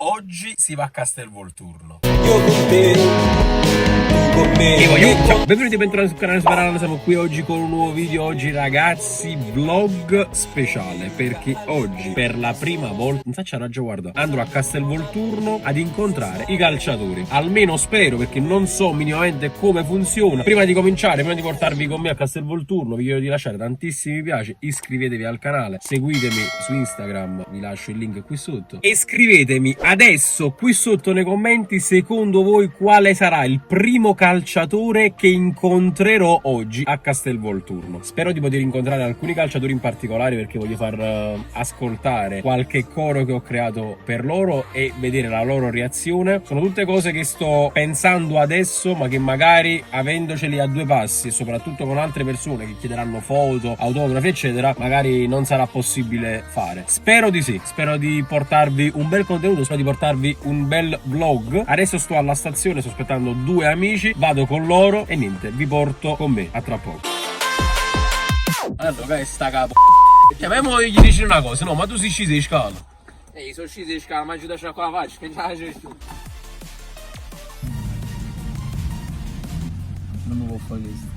Oggi si va a Castelvolturno. Io con te, tu con me. Ciao, benvenuti e bentornati sul canale Superano. Siamo qui oggi con un nuovo video. Oggi ragazzi, vlog speciale, perché oggi per la prima volta, non faccio raggio, guarda, andrò a Castelvolturno ad incontrare i calciatori. Almeno spero, perché non so minimamente come funziona. Prima di cominciare, prima di portarvi con me a Castelvolturno, vi chiedo di lasciare tantissimi mi piace, iscrivetevi al canale, seguitemi su Instagram, vi lascio il link qui sotto, e scrivetemi adesso qui sotto nei commenti secondo voi quale sarà il primo calciatore che incontrerò oggi a Castelvolturno. Spero di poter incontrare alcuni calciatori in particolare, perché voglio far ascoltare qualche coro che ho creato per loro e vedere la loro reazione. Sono tutte cose che sto pensando adesso, ma che magari avendoceli a due passi e soprattutto con altre persone che chiederanno foto, autografi eccetera, magari non sarà possibile fare. Spero di sì, spero di portarvi un bel contenuto, spero di portarvi un bel vlog. Adesso sto alla stazione, sto aspettando due amici, vado con loro e niente, vi porto con me, a tra poco. Allora, che sta capo. Chiamiamo gli dici una cosa, no, ma tu sei sceso di scala. Sono sceso di scala, ma aiutaci a qua la faccia, che già la c'è tu. Non mi può fare questo.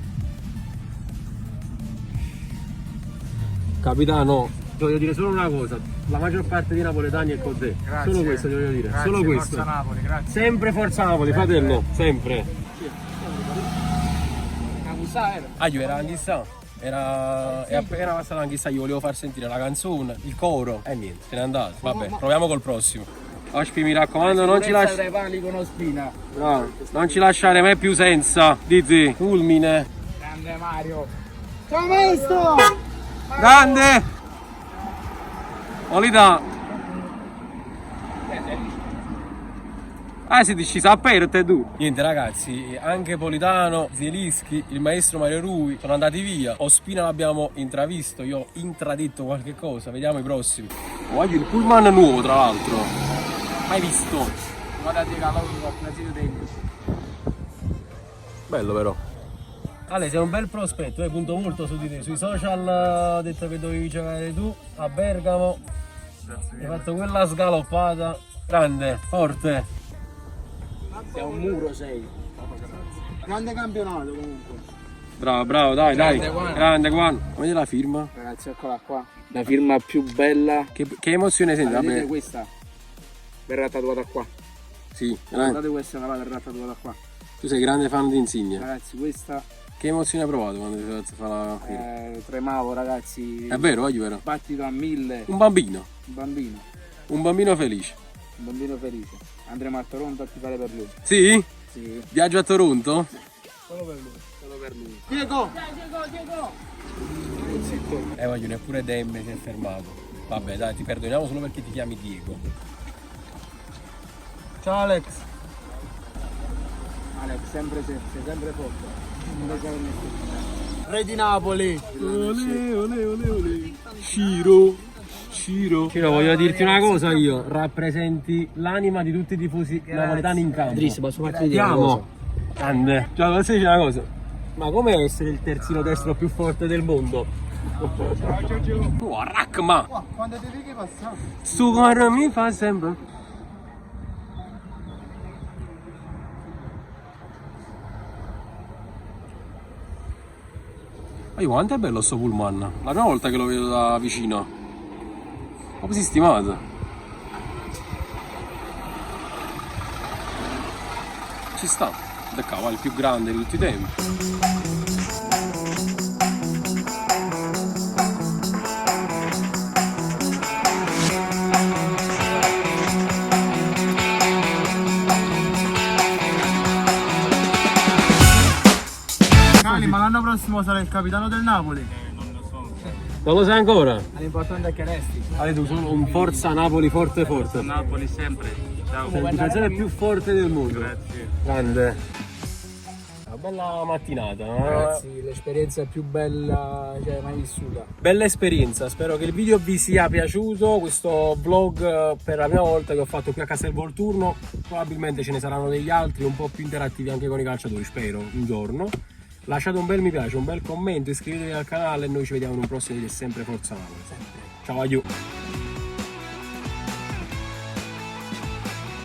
Capitano, ti voglio dire solo una cosa, la maggior parte dei napoletani è con te. Grazie. Solo questo ti voglio dire, Grazie, solo questo. Forza Napoli, grazie. Sempre Forza Napoli, fratello, sempre. La musa era? Ah, io era anch'issa, era appena passata anch'issa, io volevo far sentire la canzone, il coro e niente, se n'è andato. Vabbè, proviamo col prossimo. Ospi, mi raccomando, non ci lasci. Dai pali con Ospina. No, non ci lasciare mai più senza. Dite, fulmine. Grande Mario. Ciao maestro! Grande! Olita! Ah, si sa aperte tu! Niente ragazzi, anche Politano, Zielinski, il maestro Mario Rui sono andati via. Ospina l'abbiamo intravisto, io ho intradetto qualche cosa, vediamo i prossimi. Voglio il pullman nuovo tra l'altro. Mai visto? Guardate che la loro tempo. Bello però. Ale, sei un bel prospetto, punto molto su di te. Sui social ho detto che dovevi giocare tu a Bergamo. Hai fatto quella scaloppata. Grande, forte. Sei un muro, sei. Grande campionato comunque. Bravo, bravo, dai, dai. Grande Juan. Grande Juan. Vedi la firma? Ragazzi, eccola qua. La firma più bella. Che emozione senti? Vedete Vabbè. questa? Verrà tatuata qua. Sì, Guardate questa, verrà tatuata qua. tu sei grande fan di Insigne. Ragazzi, questa Che emozione hai provato quando ti sei fatto la firma? tremavo, ragazzi. È vero, voglio vero. Battito a 1000. Un bambino. Un bambino Felice. Un bambino felice. Andremo a Toronto a tifare per lui. Sì? Sì. Viaggio a Toronto? Solo per lui. Solo per lui. Diego! Voglio, neppure Demme si è fermato. Vabbè, dai, ti perdoniamo solo perché ti chiami Diego. Ciao Alex. Alex, sempre sei sempre forte. Non lo sai nessuno. Re di Napoli. Ole, ole, ole, ole. Ciro. Ciro, voglio dirti una cosa io. Rappresenti l'anima di tutti i tifosi napoletani in campo. Dris, posso farti Ti amo. Grande. Cioè, posso dire una cosa? Ma com'è essere il terzino destro più forte del mondo? Oh, Rachma! Quando ti devi passare? Sto cuore mi fa sempre. Ma quanto è bello sto pullman? La prima volta che lo vedo da vicino. Ma così stimato. Ci sta. Da cavolo, è il più grande di tutti i tempi. Cali, ma l'anno prossimo sarà il capitano del Napoli. Non lo sai ancora? L'importante è che resti. Ale, tu sono un Forza Napoli forte forte. Napoli sempre. Ciao. Sei il difensore più forte del mondo. Grazie. Grande. Una bella mattinata. Ragazzi, l'esperienza più bella che hai mai vissuta. Bella esperienza, spero che il video vi sia piaciuto. Questo vlog per la prima volta che ho fatto qui a Castelvolturno. Probabilmente ce ne saranno degli altri un po' più interattivi anche con i calciatori, spero, un giorno. Lasciate un bel mi piace, un bel commento, iscrivetevi al canale e noi ci vediamo in un prossimo video. Sempre Forza Napoli. Ciao, aiuto.